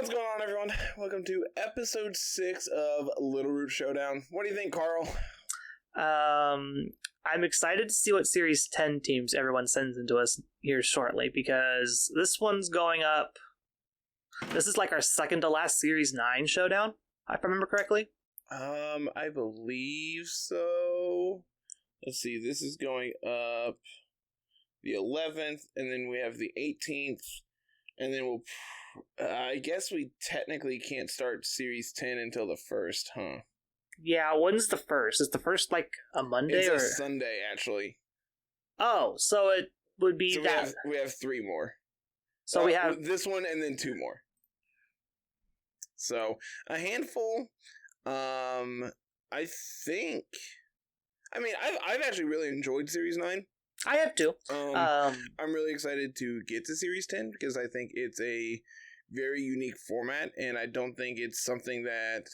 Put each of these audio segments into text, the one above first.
What's going on, everyone? Welcome to episode 6 of Littleroot Showdown. What do you think, Carl? I'm excited to see what Series 10 teams everyone sends into us here shortly, because this one's going up. This is like our second to last Series 9 Showdown, if I remember correctly. I believe so. Let's see, this is going up the 11th, and then we have the 18th, and then we'll... I guess we technically can't start Series 10 until the 1st, huh? Yeah, when's the 1st? Is the 1st like a Monday? It's a Sunday, actually. Oh, so it would be so that. We have 3 more. So we have... this one and then 2 more. So, a handful. I think... I mean, I've actually really enjoyed Series 9. I have too. I'm really excited to get to Series 10 because I think it's a very unique format, and I don't think it's something that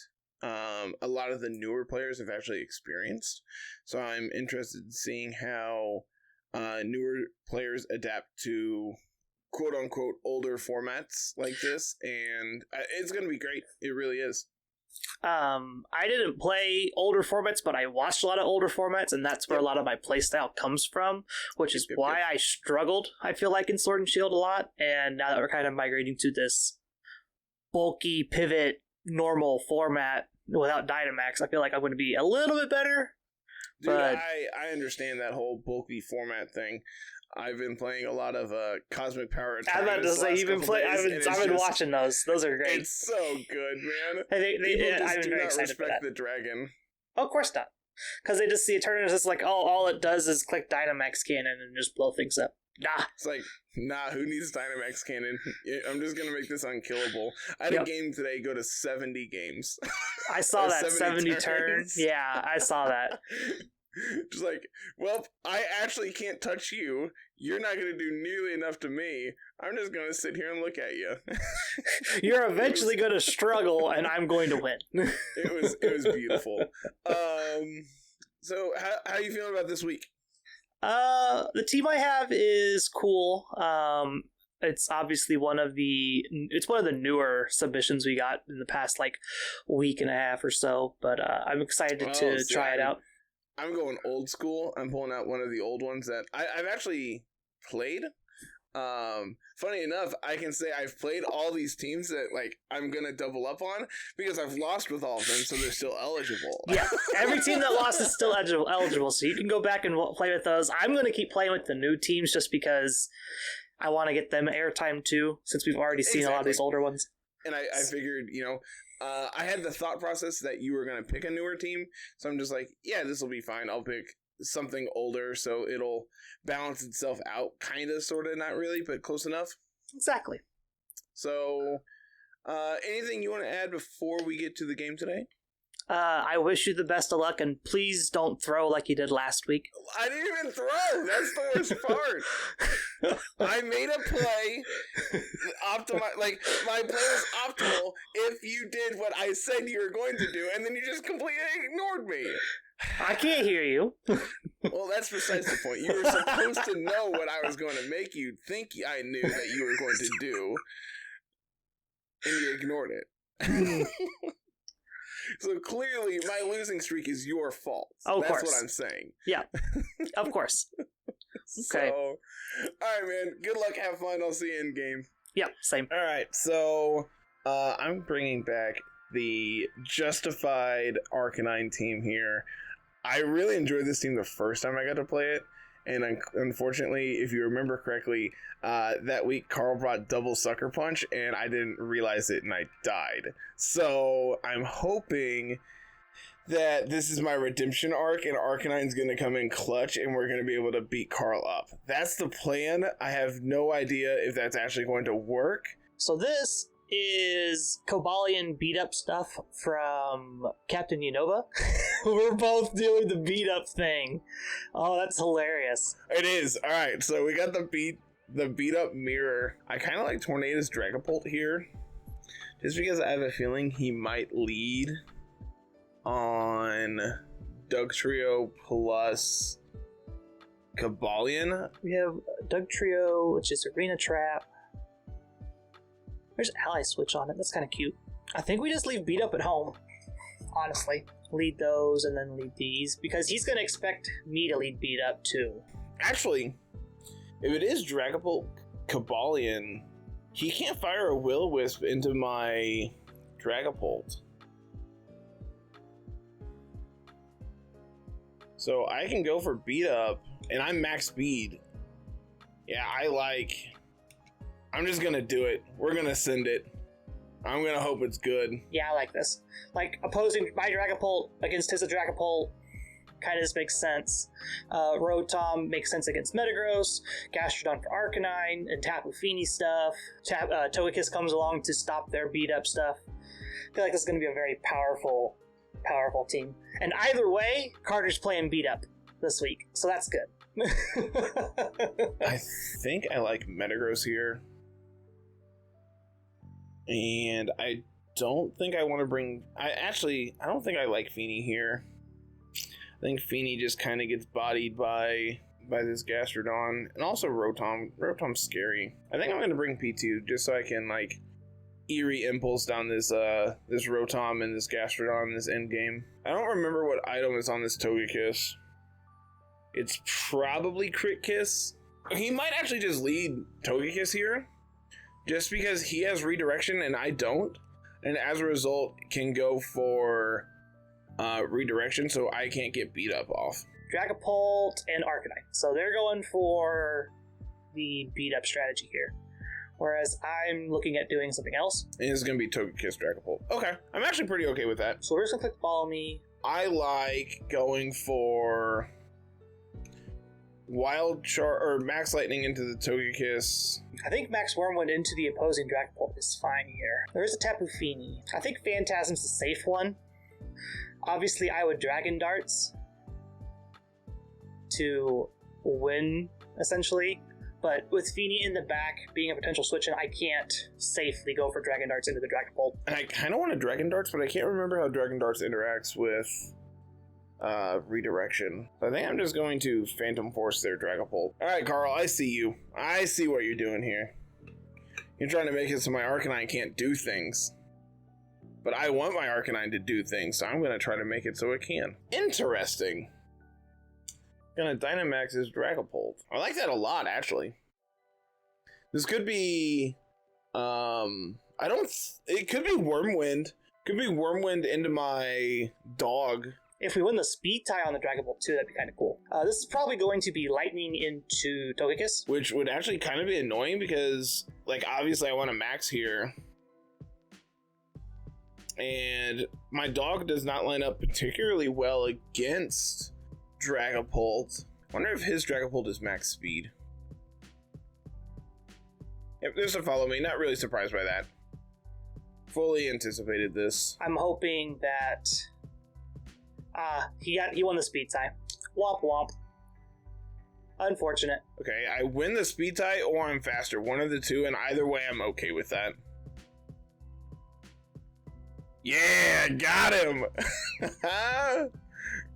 a lot of the newer players have actually experienced. So I'm interested in seeing how newer players adapt to quote-unquote older formats like this, and it's going to be great. It really is. I didn't play older formats, but I watched a lot of older formats, and that's where a lot of my playstyle comes from, which is why I struggled, I feel like, in Sword and Shield a lot, and now that we're kind of migrating to this bulky pivot normal format without Dynamax, I feel like I'm going to be a little bit better. Dude, but I understand that whole bulky format thing. I've been playing a lot of Cosmic Power. I was about to say, you've been playing. I've been watching those. Those are great. It's so good, man. People just do not respect the dragon. Oh, of course not. Because they just see Eternatus as like, all it does is click Dynamax Cannon and just blow things up. Nah. It's like, nah, who needs Dynamax Cannon? I'm just going to make this unkillable. I had a game today go to 70 games. I saw that, 70 turns. Yeah, I saw that. Just like, well, I actually can't touch you. You're not going to do nearly enough to me. I'm just going to sit here and look at you. You're eventually going to struggle, and I'm going to win. It was beautiful. So, how are you feeling about this week? The team I have is cool. It's obviously one of the newer submissions we got in the past like week and a half or so. But I'm excited to try it out. I'm going old school. I'm pulling out one of the old ones that I've actually played. Funny enough, I can say I've played all these teams that like I'm gonna double up on because I've lost with all of them, so they're still eligible. Yeah, every team that lost is still eligible, so you can go back and play with those. I'm gonna keep playing with the new teams just because I want to get them airtime too, since we've already seen a lot of these older ones. And I figured, I had the thought process that you were going to pick a newer team, so I'm just like, yeah, this will be fine. I'll pick something older, so it'll balance itself out, kind of, sort of, not really, but close enough. Exactly. So, anything you want to add before we get to the game today? I wish you the best of luck, and please don't throw like you did last week. I didn't even throw! That's the worst part! I made a play, like, my play was optimal if you did what I said you were going to do, and then you just completely ignored me. I can't hear you. Well, that's precisely the point. You were supposed to know what I was going to make you think I knew that you were going to do, and you ignored it. So clearly, my losing streak is your fault. Oh, That's what I'm saying. Yeah, of course. Okay. So, all right, man. Good luck. Have fun. I'll see you in game. Yep, same. All right. So, I'm bringing back the Justified Arcanine team here. I really enjoyed this team the first time I got to play it. And unfortunately, if you remember correctly, that week Carl brought double Sucker Punch, and I didn't realize it, and I died. So I'm hoping that this is my redemption arc, and Arcanine's going to come in clutch, and we're going to be able to beat Carl up. That's the plan. I have no idea if that's actually going to work. So this is Cobalion beat-up stuff from Captain Unova. We're both doing the beat-up thing. Oh, that's hilarious. It is. All right, so we got the beat-up mirror. I kind of like Tornadus Dragapult here, just because I have a feeling he might lead on Dugtrio plus Cobalion. We have Dugtrio, which is Arena Trap. There's ally switch on it. That's kind of cute. I think we just leave beat up at home. Honestly, lead those and then lead these because he's gonna expect me to lead beat up too. Actually, if it is Dragapult Cobalion, he can't fire a Will-O-Wisp into my Dragapult. So I can go for beat up, and I'm max speed. Yeah, I'm just gonna do it. We're gonna send it. I'm gonna hope it's good. Yeah, I like this. Like, opposing my Dragapult against his Dragapult kind of just makes sense. Rotom makes sense against Metagross, Gastrodon for Arcanine, and Tapu Fini stuff. Togekiss comes along to stop their beat-up stuff. I feel like this is going to be a very powerful team. And either way, Carter's playing beat-up this week, so that's good. I think I like Metagross here. And I don't think I want to bring... I don't think I like Fini here. I think Fini just kind of gets bodied by this Gastrodon. And also Rotom. Rotom's scary. I think I'm going to bring P2 just so I can, like, eerie impulse down this Rotom and this Gastrodon in this end game. I don't remember what item is on this Togekiss. It's probably Crit Kiss. He might actually just lead Togekiss here. Just because he has redirection and I don't. And as a result, can go for redirection so I can't get beat up off. Dragapult and Arcanine. So they're going for the beat up strategy here. Whereas I'm looking at doing something else. And it's going to be Togekiss Dragapult. Okay. I'm actually pretty okay with that. So we're just going to click Follow Me. I like going for Wild Charge or Max Lightning into the Togekiss. I think Max Wormwood into the opposing Dragapult is fine here. There is a Tapu Fini. I think Phantasm's the safe one. Obviously, I would Dragon Darts to win, essentially. But with Fini in the back, being a potential switch-in, I can't safely go for Dragon Darts into the Dragapult. And I kind of want to Dragon Darts, but I can't remember how Dragon Darts interacts with redirection. So I think I'm just going to Phantom Force their Dragapult. Alright, Carl, I see you. I see what you're doing here. You're trying to make it so my Arcanine can't do things. But I want my Arcanine to do things, so I'm going to try to make it so it can. Interesting. Gonna Dynamax his Dragapult. I like that a lot, actually. This could be... it could be Wormwind. Could be Wormwind into my dog. If we win the speed tie on the Dragapult too, that'd be kind of cool. This is probably going to be Lightning into Togekiss. Which would actually kind of be annoying because, like, obviously I want to max here. And my dog does not line up particularly well against Dragapult. I wonder if his Dragapult is max speed. Yep, there's a Follow Me. Not really surprised by that. Fully anticipated this. I'm hoping that he won the speed tie. Womp womp. Unfortunate. Okay, I win the speed tie or I'm faster. One of the two, and either way I'm okay with that. Yeah, got him!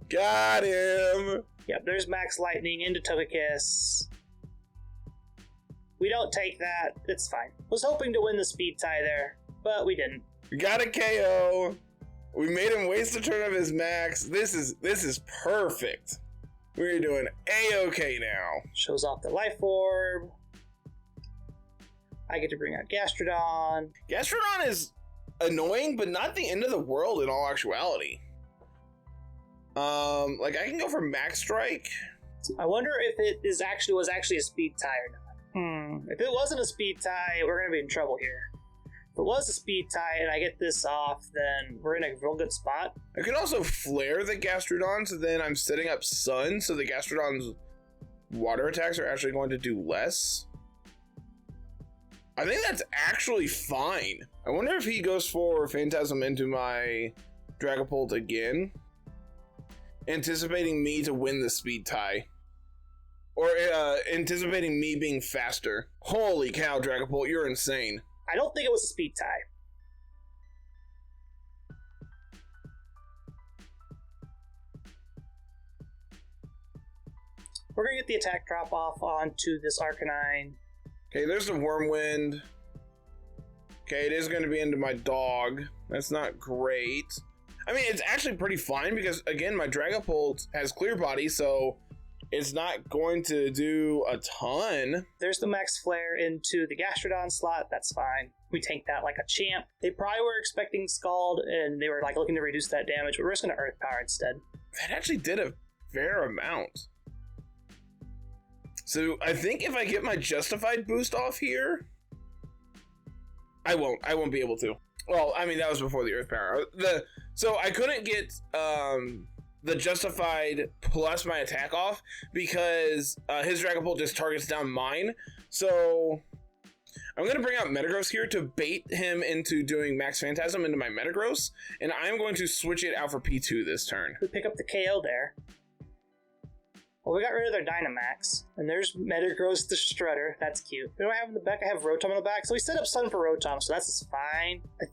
Got him! Yep, there's Max Lightning into Togekiss. We don't take that. It's fine. Was hoping to win the speed tie there, but we didn't. We got a KO. We made him waste a turn of his max. This is perfect. We're doing A-okay now. Shows off the Life Orb. I get to bring out Gastrodon. Gastrodon is annoying, but not the end of the world in all actuality. Like I can go for Max Strike. I wonder if it was actually a speed tie or not. If it wasn't a speed tie, we're gonna be in trouble here. If it was a speed tie and I get this off, then we're in a real good spot. I could also flare the Gastrodon, so then I'm setting up Sun, so the Gastrodon's water attacks are actually going to do less. I think that's actually fine. I wonder if he goes for Phantasm into my Dragapult again, anticipating me to win the speed tie. Or anticipating me being faster. Holy cow, Dragapult, you're insane. I don't think it was a speed tie. We're going to get the attack drop off onto this Arcanine. Okay, there's the Wormwind. Okay, it is going to be into my dog. That's not great. I mean, it's actually pretty fine because, again, my Dragapult has Clear Body, so it's not going to do a ton. There's the Max Flare into the Gastrodon slot. That's fine. We tank that like a champ. They probably were expecting Scald, and they were like looking to reduce that damage, but we're just going to Earth Power instead. That actually did a fair amount. So I think if I get my Justified boost off here, I won't be able to. Well, I mean, that was before the Earth Power. So I couldn't get the Justified plus my attack off because his Dragapult just targets down mine. So I'm going to bring out Metagross here to bait him into doing Max Phantasm into my Metagross, and I'm going to switch it out for P2 this turn. We pick up the KO there. Well, we got rid of their Dynamax, and there's Metagross the Strutter. That's cute. What do I have in the back? I have Rotom in the back, so we set up Sun for Rotom, so that's fine. I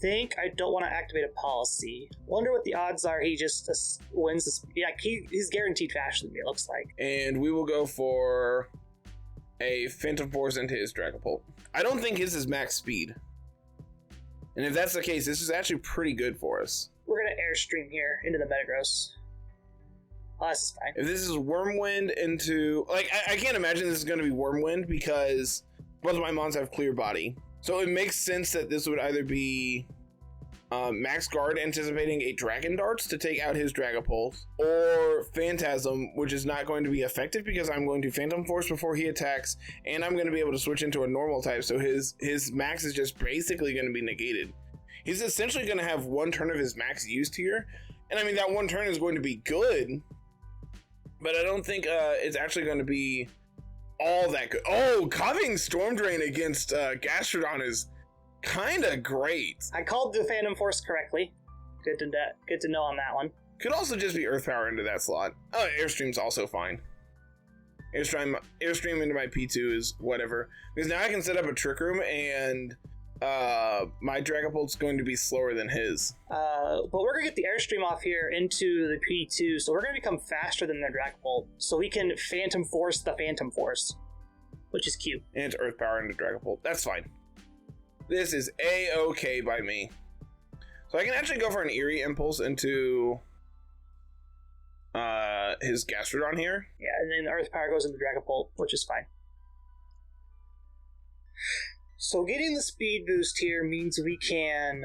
think I don't want to activate a policy. Wonder what the odds are he just wins this. Yeah, he's guaranteed faster than me, it looks like. And we will go for a Phantom Force into his Dragapult. I don't think his is max speed. And if that's the case, this is actually pretty good for us. We're going to Airstream here into the Metagross. Oh, this is fine. If this is Wormwind into... Like, I can't imagine this is going to be Wormwind because both of my mons have Clear Body. So it makes sense that this would either be Max Guard anticipating a Dragon Darts to take out his Dragapult, or Phantasm, which is not going to be effective because I'm going to Phantom Force before he attacks, and I'm going to be able to switch into a normal type, so his Max is just basically going to be negated. He's essentially going to have one turn of his Max used here, and I mean, that one turn is going to be good, but I don't think it's actually going to be all that good. Oh, Coughing Storm Drain against Gastrodon is kind of great. I called the Phantom Force correctly. Good to know on that one. Could also just be Earth Power into that slot. Oh, Airstream's also fine. Airstream into my P2 is whatever. Because now I can set up a Trick Room and my Dragapult's going to be slower than his. But we're going to get the Airstream off here into the P2, so we're going to become faster than their Dragapult. So we can Phantom Force the Phantom Force, which is cute. And it's Earth Power into Dragapult. That's fine. This is A-okay by me. So I can actually go for an Eerie Impulse into his Gastrodon here. Yeah, and then the Earth Power goes into Dragapult, which is fine. So getting the speed boost here means we can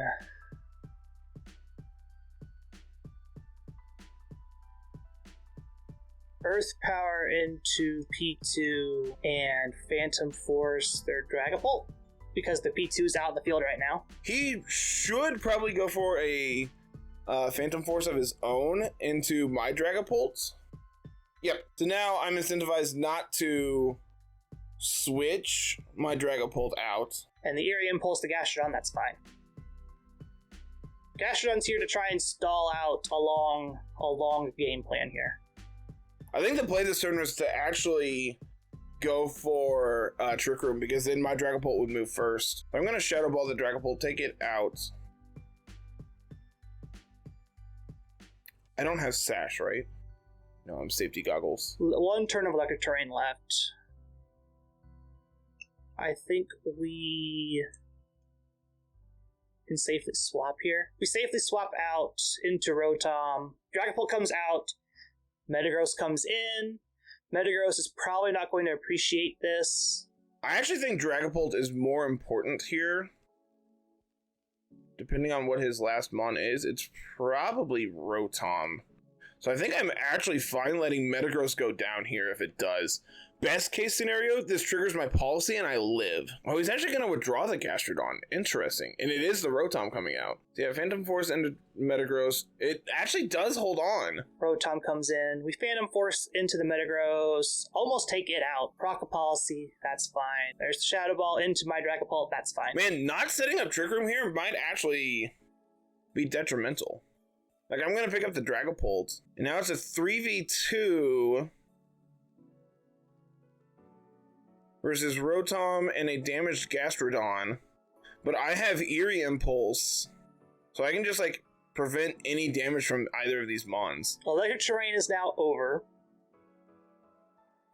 Earth Power into P2 and Phantom Force their Dragapult, because the P2 is out in the field right now. He should probably go for a Phantom Force of his own into my Dragapult. Yep. So now I'm incentivized not to switch my Dragapult out. And the Eerie Impulse to Gastrodon, that's fine. Gastrodon's here to try and stall out a long game plan here. I think the play this turn was to actually go for Trick Room, because then my Dragapult would move first. I'm going to Shadow Ball the Dragapult, take it out. I don't have Sash, right? No, I'm Safety Goggles. One turn of Electric Terrain left. I think we can safely swap here. We safely swap out into Rotom. Dragapult comes out. Metagross comes in. Metagross is probably not going to appreciate this. I actually think Dragapult is more important here. Depending on what his last mon is, it's probably Rotom. So I think I'm actually fine letting Metagross go down here if it does. Best case scenario, this triggers my policy and I live. Oh, he's actually going to withdraw the Gastrodon. Interesting. And it is the Rotom coming out. So yeah, Phantom Force into Metagross. It actually does hold on. Rotom comes in. We Phantom Force into the Metagross. Almost take it out. Proc a policy. That's fine. There's the Shadow Ball into my Dragapult. That's fine. Man, not setting up Trick Room here might actually be detrimental. Like, I'm going to pick up the Dragapult. And now it's a 3v2... versus Rotom and a damaged Gastrodon. But I have Eerie Impulse, so I can just, like, prevent any damage from either of these mons. Electric Terrain is now over,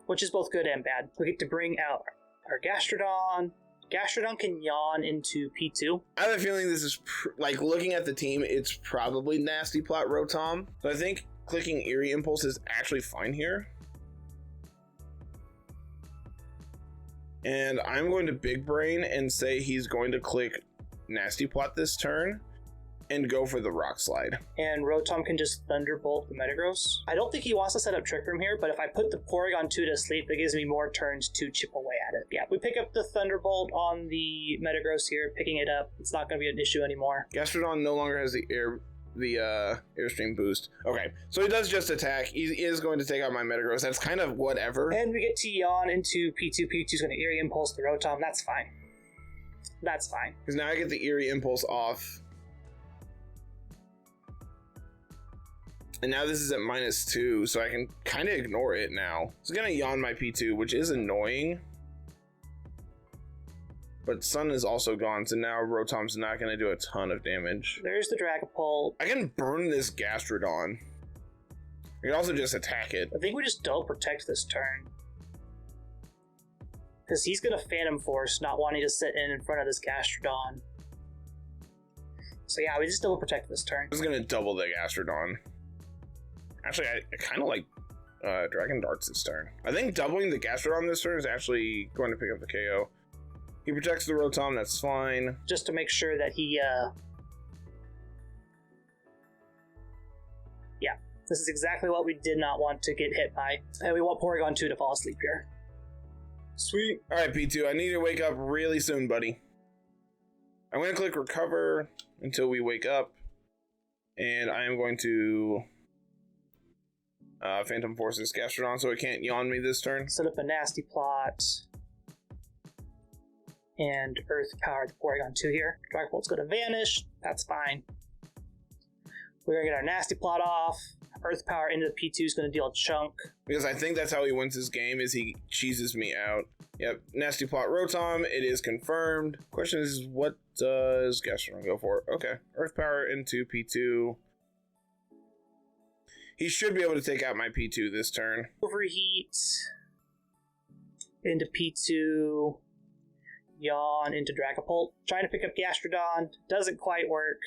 which is both good and bad. We get to bring out our Gastrodon, Gastrodon can yawn into P2. I have a feeling this is, like, looking at the team, it's probably Nasty Plot Rotom. So I think clicking Eerie Impulse is actually fine here. And I'm going to Big Brain and say he's going to click Nasty Plot this turn and go for the Rock Slide. And Rotom can just Thunderbolt the Metagross. I don't think he wants to set up Trick Room here, but if I put the Porygon 2 to sleep, it gives me more turns to chip away at it. Yeah, we pick up the Thunderbolt on the Metagross here, picking it up. It's not going to be an issue anymore. Gastrodon no longer has the Airstream boost. Okay, so he does just attack. He is going to take out my Metagross. That's kind of whatever. And we get to yawn into P2. P2's going to Eerie Impulse the Rotom. That's fine. That's fine. Because now I get the Eerie Impulse off. And now this is at -2, so I can kind of ignore it now. It's going to yawn my P2, which is annoying. But Sun is also gone, so now Rotom's not going to do a ton of damage. There's the Dragapult. I can burn this Gastrodon. I can also just attack it. I think we just Double Protect this turn. Because he's going to Phantom Force, not wanting to sit in front of this Gastrodon. So yeah, we just Double Protect this turn. I'm just going to double the Gastrodon. Actually, I kind of like Dragon Darts this turn. I think doubling the Gastrodon this turn is actually going to pick up the KO. He protects the Rotom, that's fine. Just to make sure that he, yeah, this is exactly what we did not want to get hit by. And we want Porygon 2 to fall asleep here. Sweet. Alright, P2, I need you to wake up really soon, buddy. I'm going to click Recover until we wake up. And I am going to Phantom Force this Gastrodon so it can't yawn me this turn. Set up a Nasty Plot. And Earth Power the Porygon 2 here. Dragapult's going to vanish. That's fine. We're going to get our Nasty Plot off. Earth Power into the P2 is going to deal a chunk. Because I think that's how he wins his game, is he cheeses me out. Yep, Nasty Plot Rotom, it is confirmed. Question is, what does Gastrodon go for? Okay, Earth Power into P2. He should be able to take out my P2 this turn. Overheat into P2. Yawn into Dragapult. Trying to pick up Gastrodon. Doesn't quite work.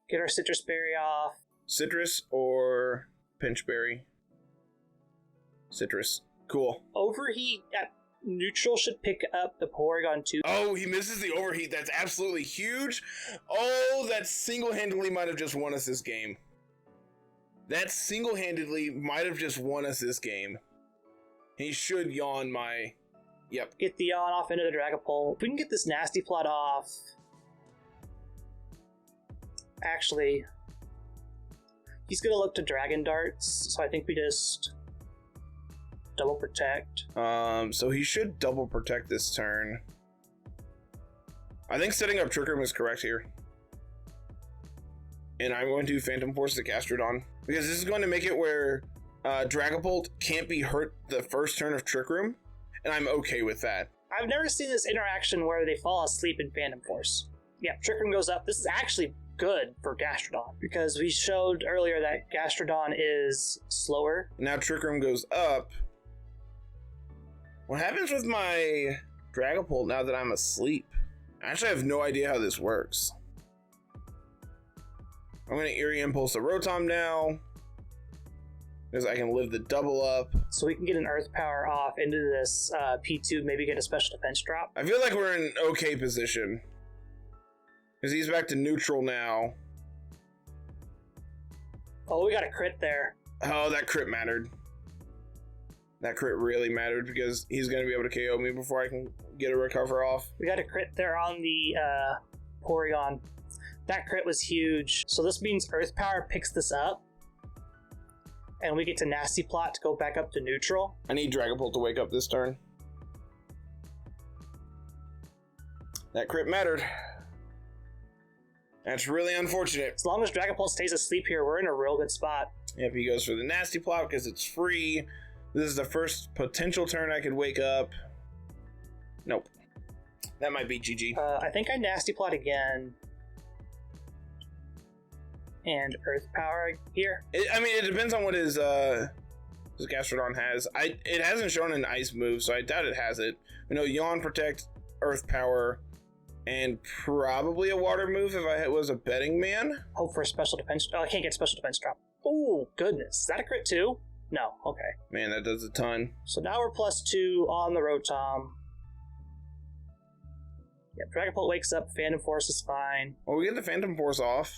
Get our Citrus Berry off. Citrus or Pinchberry? Citrus. Cool. Overheat at neutral should pick up the Porygon 2. Oh, he misses the overheat. That's absolutely huge. Oh, that single-handedly might have just won us this game. That single-handedly might have just won us this game. He should yawn my... Yep. Get the yawn off into the Dragapult. If we can get this Nasty Plot off... Actually... He's going to look to Dragon Darts, so I think we just... Double Protect. So he should Double Protect this turn. I think setting up Trick Room is correct here. And I'm going to Phantom Force the Gastrodon. Because this is going to make it where Dragapult can't be hurt the first turn of Trick Room. And I'm okay with that. I've never seen this interaction where they fall asleep in Phantom Force. Yeah, Trick Room goes up. This is actually good for Gastrodon, because we showed earlier that Gastrodon is slower. Now Trick Room goes up. What happens with my Dragapult now that I'm asleep? I actually have no idea how this works. I'm going to Eerie Impulse the Rotom now, because I can live the double up. So we can get an Earth Power off into this P2, maybe get a special defense drop. I feel like we're in an okay position, because he's back to neutral now. Oh, we got a crit there. Oh, that crit mattered. That crit really mattered, because he's going to be able to KO me before I can get a recover off. We got a crit there on the Porygon. That crit was huge. So this means Earth Power picks this up. And we get to Nasty Plot to go back up to neutral. I need Dragapult to wake up this turn. That crit mattered. That's really unfortunate. As long as Dragapult stays asleep here, we're in a real good spot. Yep, he goes for the Nasty Plot because it's free. This is the first potential turn I could wake up. Nope. That might be GG. I think I Nasty Plot again. And Earth Power here. It depends on what his Gastrodon has. It hasn't shown an Ice move, so I doubt it has it. We know Yawn Protect Earth Power, and probably a Water move if I was a betting man. Hope for a special defense. Oh, I can't get special defense drop. Oh, goodness. Is that a crit too? No. Okay. Man, that does a ton. So now we're +2 on the Rotom. Yeah, Dragapult wakes up. Phantom Force is fine. Well, we get the Phantom Force off.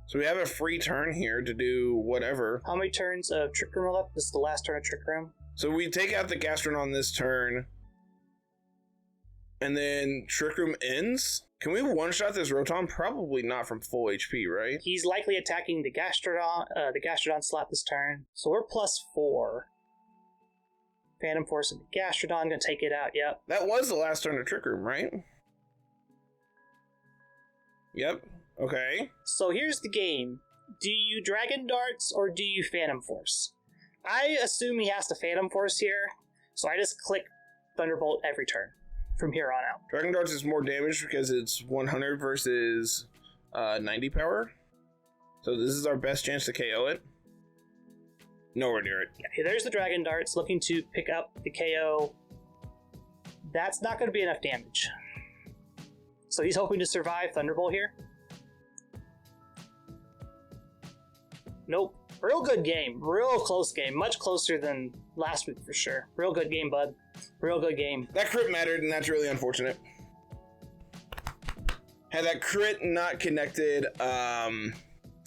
So we have a free turn here to do whatever. How many turns of Trick Room left? This is the last turn of Trick Room. So we take out the Gastrodon this turn. And then Trick Room ends? Can we one-shot this Rotom? Probably not from full HP, right? He's likely attacking the Gastrodon slot this turn. So we're +4. Phantom Force and the Gastrodon, gonna take it out, yep. That was the last turn of Trick Room, right? Yep, okay. So here's the game. Do you Dragon Darts or do you Phantom Force? I assume he has to Phantom Force here, so I just click Thunderbolt every turn from here on out. Dragon Darts is more damage because it's 100 versus 90 power. So this is our best chance to KO it. Nowhere near it. Yeah, there's the Dragon Darts looking to pick up the KO. That's not going to be enough damage. So he's hoping to survive Thunderbolt here. Nope. Real good game. Real close game. Much closer than last week for sure. Real good game, bud. Real good game. That crit mattered, and that's really unfortunate. Had that crit not connected,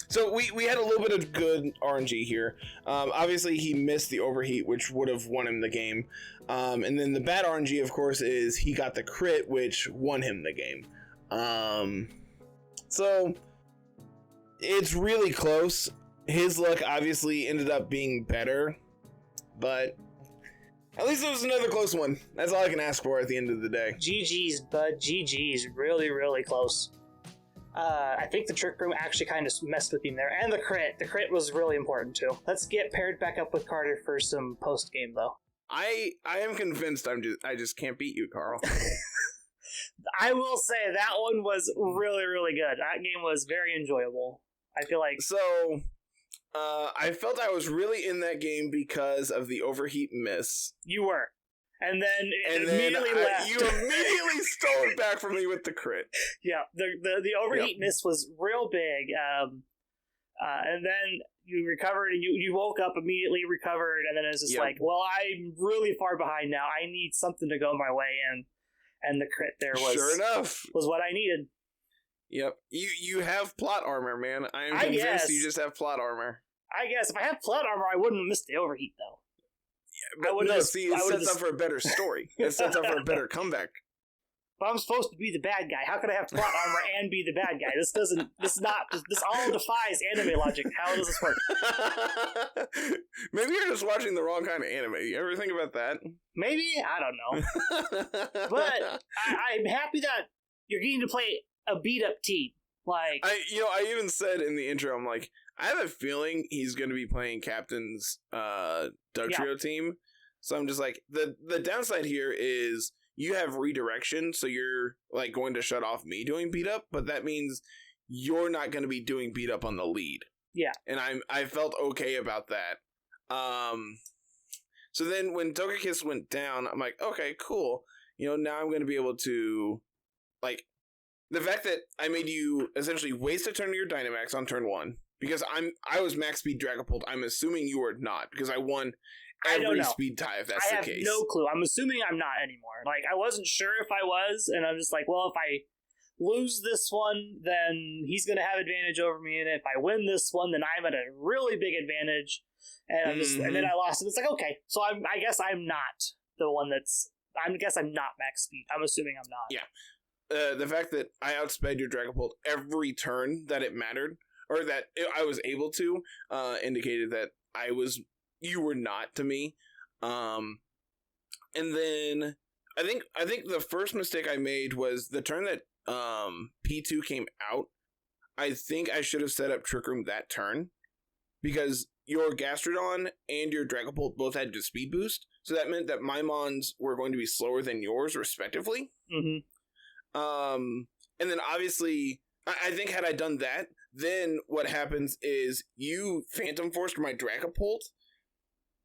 so we had a little bit of good RNG here. Obviously, he missed the overheat, which would have won him the game. And then the bad RNG, of course, is he got the crit, which won him the game. So it's really close. His luck obviously ended up being better, but at least it was another close one. That's all I can ask for at the end of the day. GG's, bud. GG's. Really, really close. I think the Trick Room actually kind of messed with him there. And the crit. The crit was really important, too. Let's get paired back up with Carter for some post-game, though. I am convinced I just can't beat you, Carl. I will say that one was really, really good. That game was very enjoyable. I feel like... So, I felt I was really in that game because of the overheat miss. You were. And then immediately left. You immediately stole it back from me with the crit. Yeah, the overheat miss was real big. And then you recovered, and you woke up, immediately recovered, and then it was just like, well, I'm really far behind now. I need something to go my way, and the crit there was sure enough was what I needed. Yep, you have plot armor, man. I am convinced you just have plot armor. I guess if I had plot armor, I wouldn't have missed the overheat though. But no, see, it sets up for a better story. It sets up for a better comeback. But I'm supposed to be the bad guy. How could I have plot armor and be the bad guy? This all defies anime logic. How does this work? Maybe you're just watching the wrong kind of anime. You ever think about that? Maybe? I don't know. But I'm happy that you're getting to play a beat-up team. Like, I even said in the intro, I'm like, I have a feeling he's going to be playing Captain's Dugtrio team. So I'm just like, the downside here is you have redirection, so you're like going to shut off me doing beat up, but that means you're not going to be doing beat up on the lead. Yeah. And I felt okay about that. So then when Togekiss went down, I'm like, okay, cool. Now I'm going to be able to, like, the fact that I made you essentially waste a turn of your Dynamax on turn 1, because I was max speed Dragapult. I'm assuming you were not, because I won every speed tie if that's the case. I have no clue. I'm assuming I'm not anymore. Like, I wasn't sure if I was, and I'm just like, well, if I lose this one, then he's going to have advantage over me, and if I win this one, then I'm at a really big advantage. And I'm just, and then I lost, and it's like, okay, so I guess I'm not the one I guess I'm not max speed. I'm assuming I'm not. Yeah. The fact that I outsped your Dragapult every turn that it mattered, or that I was able to, indicated that you were not to me. And then I think the first mistake I made was the turn that P2 came out. I think I should have set up Trick Room that turn, because your Gastrodon and your Dragapult both had a speed boost, so that meant that my Mons were going to be slower than yours, respectively. Mm-hmm. And then obviously, I think had I done that, then what happens is you Phantom Forced my Dragapult,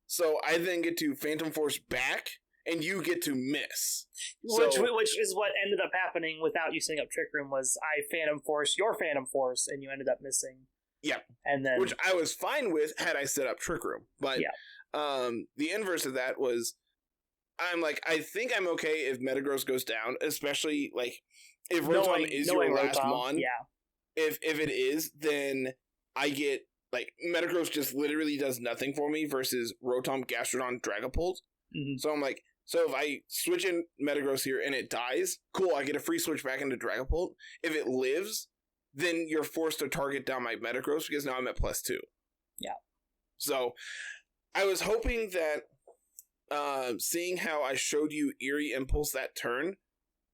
so I then get to Phantom Force back and you get to miss. Which is what ended up happening without you setting up Trick Room, was I Phantom Force your Phantom Force, and you ended up missing. Yeah. And then, which I was fine with had I set up Trick Room. But the inverse of that was, I'm like, I think I'm okay if Metagross goes down, especially, like, if Rotom is your last Mon. Yeah. If it is, then I get, like, Metagross just literally does nothing for me versus Rotom, Gastrodon, Dragapult. Mm-hmm. So I'm like, so if I switch in Metagross here and it dies, cool, I get a free switch back into Dragapult. If it lives, then you're forced to target down my Metagross because now I'm at +2. Yeah. So I was hoping that, seeing how I showed you Eerie Impulse that turn,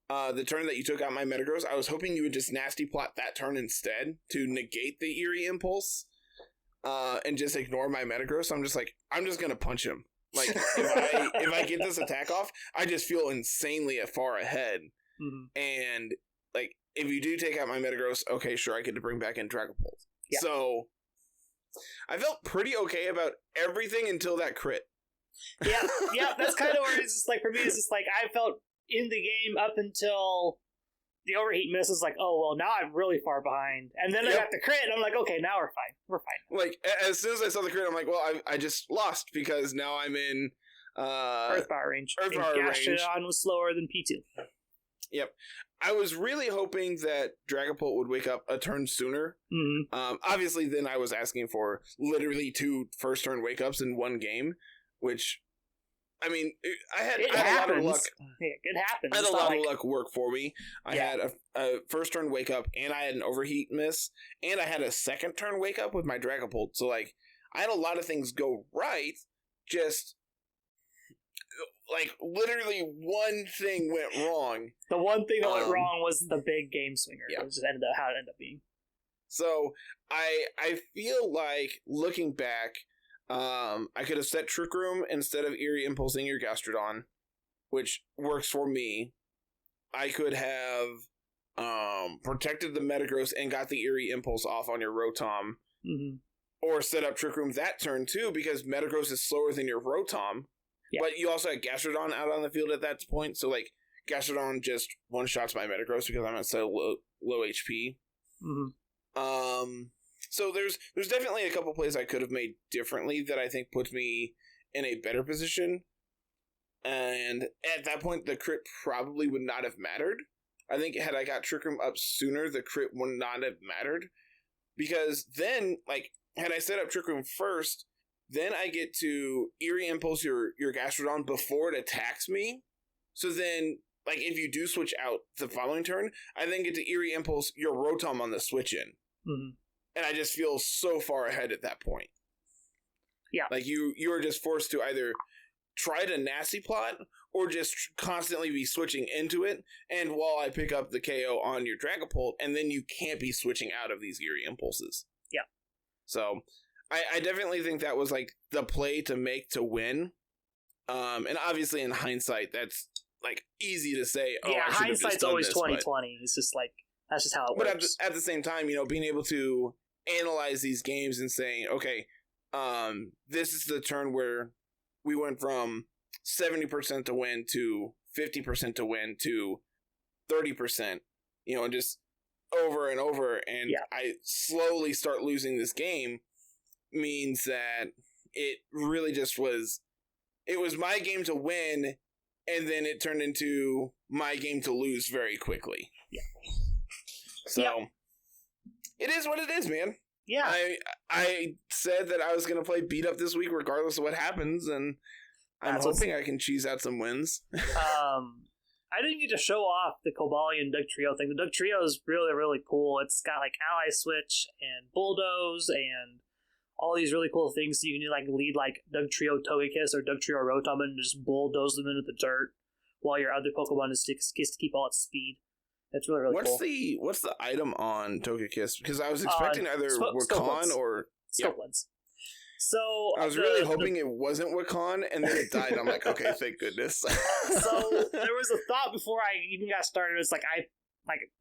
the turn that you took out my Metagross, I was hoping you would just Nasty Plot that turn instead to negate the Eerie Impulse, and just ignore my Metagross. I'm just like, I'm just gonna punch him. Like, if I get this attack off, I just feel insanely far ahead. Mm-hmm. And, like, if you do take out my Metagross, okay, sure, I get to bring back in Dragapult. Yeah. So I felt pretty okay about everything until that crit. Yeah, that's kind of where it's just like, for me, it's just like, I felt in the game up until the overheat miss is like, oh, well, now I'm really far behind. And then I got the crit, and I'm like, okay, now we're fine. Like, as soon as I saw the crit, I'm like, well, I just lost, because now I'm in Earth Power range. Gastrodon was slower than P2. Yep. I was really hoping that Dragapult would wake up a turn sooner. Mm-hmm. Obviously, then I was asking for literally 2 first turn wake ups in one game, which, I mean, I had a lot of luck. It happens. I had a lot of luck work for me. I had a first turn wake up, and I had an overheat miss, and I had a second turn wake up with my Dragapult. So, like, I had a lot of things go right, just, like, literally one thing went wrong. The one thing that went wrong was the big game swinger. Yeah. It just ended up how it ended up being. So, I feel like, looking back, I could have set Trick Room instead of Eerie Impulsing your Gastrodon, which works for me. I could have protected the Metagross and got the Eerie Impulse off on your Rotom, or set up Trick Room that turn too, because Metagross is slower than your Rotom. Yeah. But you also had Gastrodon out on the field at that point, so, like, Gastrodon just one-shots my Metagross because I'm at so low HP. So there's definitely a couple plays I could have made differently that I think puts me in a better position. And at that point, the crit probably would not have mattered. I think had I got Trick Room up sooner, the crit would not have mattered. Because then, like, had I set up Trick Room first, then I get to Eerie Impulse your Gastrodon before it attacks me. So then, like, if you do switch out the following turn, I then get to Eerie Impulse your Rotom on the switch in. And I just feel so far ahead at that point. Yeah. Like, you are just forced to either try to Nasty Plot or just constantly be switching into it. And while I pick up the KO on your Dragapult, and then you can't be switching out of these Eerie Impulses. Yeah. So I definitely think that was, like, the play to make to win. And obviously in hindsight, that's, like, easy to say. Oh, yeah, hindsight's always 20/20. It's just like, that's just how it works. But at the same time, you know, being able to analyze these games and saying, okay, this is the turn where we went from 70% to win to 50% to win to 30%, you know, and just over and over, and I slowly start losing this game, means that it really just was, it was my game to win, and then it turned into my game to lose very quickly. Yeah. So, it is what it is, man. Yeah. I said that I was going to play beat up this week regardless of what happens, and I'm hoping I can cheese out some wins. I didn't get to show off the Cobalion Dugtrio thing. The Dugtrio is really, really cool. It's got, like, Ally Switch and Bulldoze and all these really cool things. So you can, like, lead, like, Dugtrio Togekiss or Dugtrio Rotom and just bulldoze them into the dirt while your other Pokemon is to keep all its speed. It's really, really cool. What's the item on Togekiss? Because I was expecting either Wakan or Scopelands. So I was really hoping it wasn't Wakan, and then it died. I'm like, okay, thank goodness. So there was a thought before I even got started. It's like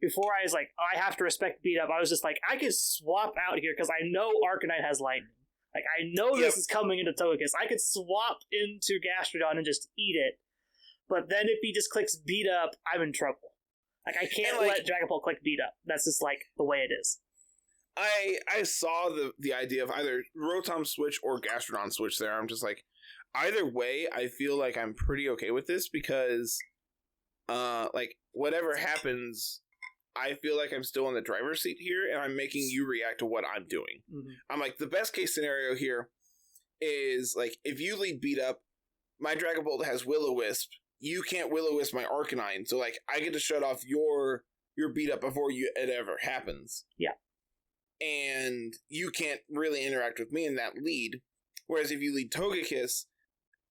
before I was like, oh, I have to respect beat up. I was just like, I could swap out here because I know Arcanine has lightning. Like, I know this is coming into Togekiss. I could swap into Gastrodon and just eat it. But then if he just clicks beat up, I'm in trouble. Like, I can't let Dragapult click beat up. That's just, like, the way it is. I saw the idea of either Rotom switch or Gastrodon switch there. I'm just like, either way, I feel like I'm pretty okay with this because, like, whatever happens, I feel like I'm still in the driver's seat here, and I'm making you react to what I'm doing. Mm-hmm. I'm like, the best case scenario here is, like, if you lead beat up, my Dragapult has Will-O-Wisp. You can't Will-O-Wisp my Arcanine, so, like, I get to shut off your beat up before it ever happens. Yeah. And you can't really interact with me in that lead. Whereas if you lead Togekiss,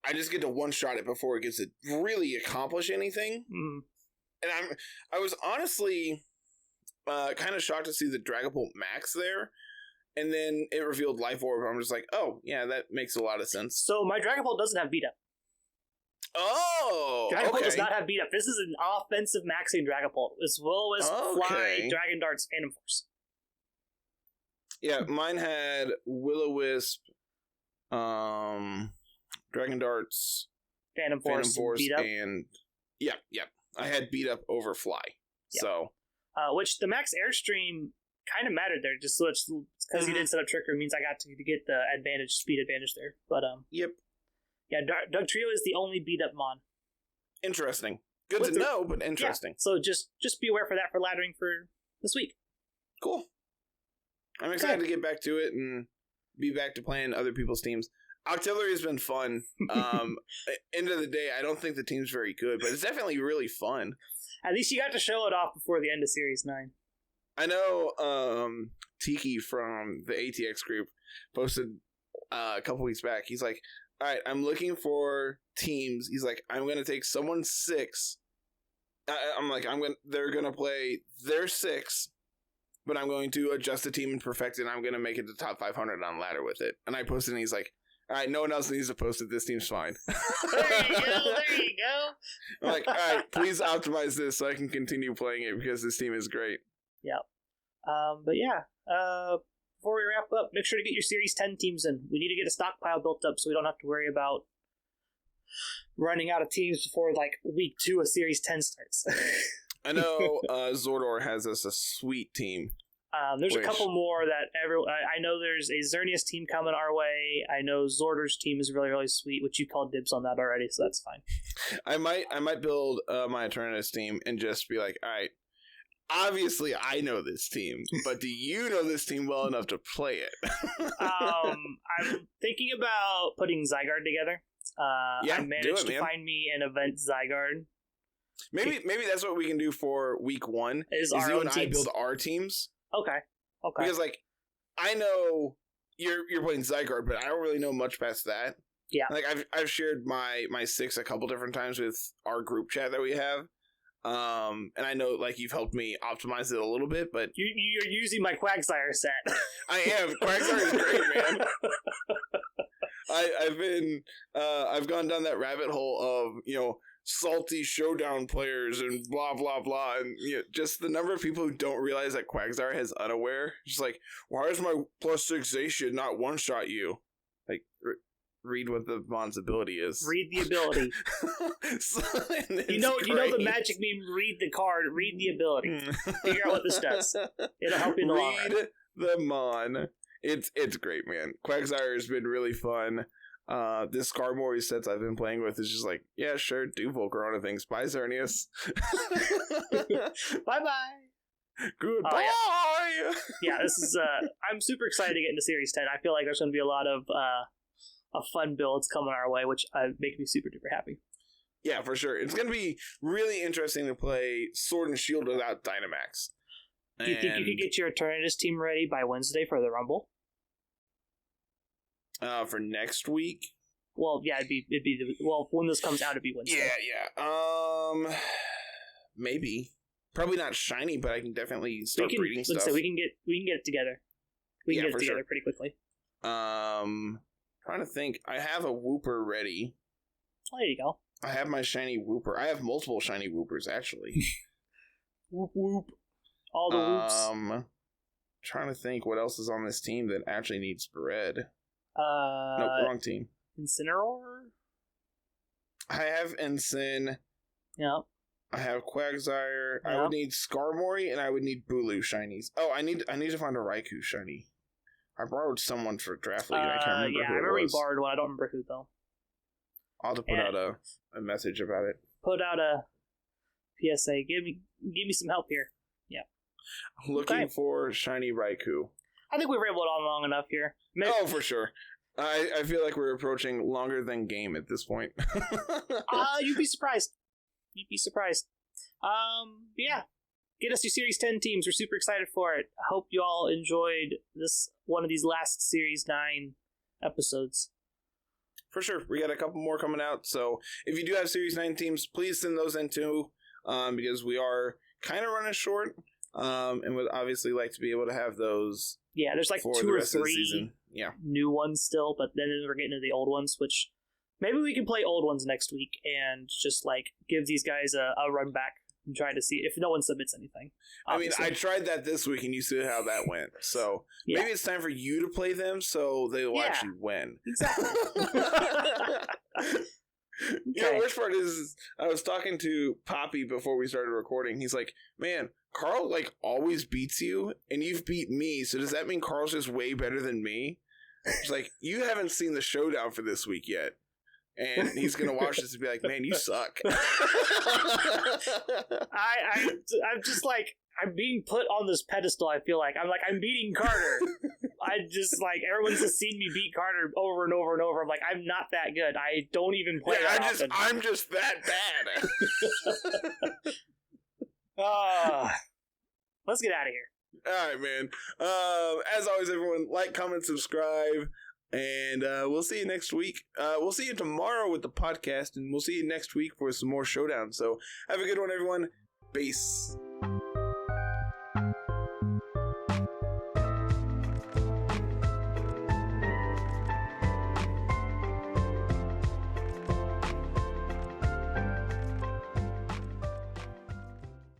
I just get to one-shot it before it gets to really accomplish anything. Mm. And I was honestly kind of shocked to see the Dragapult Max there. And then it revealed Life Orb. I'm just like, oh, yeah, that makes a lot of sense. So my Dragapult doesn't have beat up. Oh, Dragapult does not have beat up. This is an offensive maxing Dragapult. It's Will-O-Wisp, Fly, Dragon Darts, Phantom Force. Yeah, mine had Will-O-Wisp, Dragon Darts, Phantom Force beat up. And yeah. I had beat up over Fly. Yep. So, which the max Airstream kind of mattered there, just so it's because he didn't set up Trick Room means I got to get the speed advantage there. But yep. Yeah, Dugtrio is the only beat-up mon. Interesting. Good to know, but interesting. Yeah, so just be aware for that for laddering for this week. Cool. I'm excited to get back to it and be back to playing other people's teams. Octillery has been fun. End of the day, I don't think the team's very good, but it's definitely really fun. At least you got to show it off before the end of Series 9. I know Tiki from the ATX group posted a couple weeks back. He's like, all right, I'm looking for teams. He's like, I'm going to take someone 6. I'm like, they're going to play their 6, but I'm going to adjust the team and perfect it, and I'm going to make it to top 500 on ladder with it. And I posted, and he's like, all right, no one else needs to post it. This team's fine. There you go. I'm like, all right, please optimize this so I can continue playing it because this team is great. Yep. But yeah, before we wrap up, make sure to get your Series 10 teams in. We need to get a stockpile built up so we don't have to worry about running out of teams before, like, week 2 of Series 10 starts. I know Zordor has us a sweet team. There's a couple more that I know there's a Xerneas team coming our way. I know Zordor's team is really, really sweet, which you called dibs on that already, so that's fine. I might build my Eternatus team and just be like, all right, obviously I know this team, but do you know this team well enough to play it? I'm thinking about putting Zygarde together. Yeah, I managed to find me an event Zygarde. Maybe that's what we can do for week 1. Is you and I build our teams. Okay. Because, like, I know you're playing Zygarde, but I don't really know much past that. Yeah. Like, I've shared my 6 a couple different times with our group chat that we have. And I know, like, you've helped me optimize it a little bit, but you're using my Quagsire set. I am. Quagsire is great, man. I've gone down that rabbit hole of, salty showdown players and blah blah blah, and just the number of people who don't realize that Quagsire has unaware. Just like, why is my +6 Zacian not one shot you? Like, read what the Mon's ability is. Read the ability. You know the magic meme. Read the card. Read the ability. Figure out what this does. It'll help you in the long run. Read the Mon. It's great, man. Quagsire has been really fun. This Skarmory sets I've been playing with is just like, yeah, sure, do Volcarona things. Bye, Xerneas. Bye-bye. Goodbye. Yeah, this is, I'm super excited to get into Series 10. I feel like there's going to be a lot of fun builds coming our way, which make me super duper happy. Yeah, for sure. It's going to be really interesting to play Sword and Shield without Dynamax. Do you think you could get your Eternatus team ready by Wednesday for the Rumble? For next week? Well, yeah, it'd be when this comes out, it'd be Wednesday. Yeah. Maybe. Probably not shiny, but I can definitely start breeding stuff. We can get it together. We can get it together pretty quickly. Trying to think. I have a Wooper ready. Oh, there you go. I have my shiny Wooper. I have multiple shiny Woopers, actually. Whoop whoop. All the whoops. Trying to think what else is on this team that actually needs bread. Nope, wrong team. Incineroar? I have Ensign. Yeah. I have Quagsire. Yeah. I would need Skarmory, and I would need Bulu shinies. Oh, I need to find a Raikou shiny. I borrowed someone for Draft League. I can't remember who I remember it you was. borrowed one. I don't remember who, though. I'll have to put out a message about it. Put out a PSA. Give me some help here. Yeah. Looking for shiny Raikou. I think we've rambled on long enough here. Oh, for sure. I feel like we're approaching longer than game at this point. You'd be surprised. Yeah. Get us your Series 10 teams. We're super excited for it. I hope you all enjoyed one of these last Series 9 episodes. For sure. We got a couple more coming out. So if you do have Series 9 teams, please send those in too. Because we are kind of running short. And would obviously like to be able to have those. Yeah, there's like 2 or 3 new ones still, but then we're getting into the old ones, which maybe we can play old ones next week and just like give these guys a run back and try to see if no one submits anything. Obviously. I mean, I tried that this week and you see how that went. So maybe it's time for you to play them so they will actually win. Exactly. Yeah, the worst part is I was talking to Poppy before we started recording. He's like, man, Carl like always beats you and you've beat me. So does that mean Carl's just way better than me? It's like, you haven't seen the showdown for this week yet. And he's going to watch this and be like, man, you suck. I'm just like, I'm being put on this pedestal. I feel like I'm beating Carter. I just like, everyone's just seen me beat Carter over and over and over. I'm like, I'm not that good. I don't even play that often. I'm just that bad. Let's get out of here. All right, man. As always, everyone, like, comment, subscribe, and we'll see you next week. We'll see you tomorrow with the podcast, and we'll see you next week for some more Showdowns. So have a good one, everyone. Peace.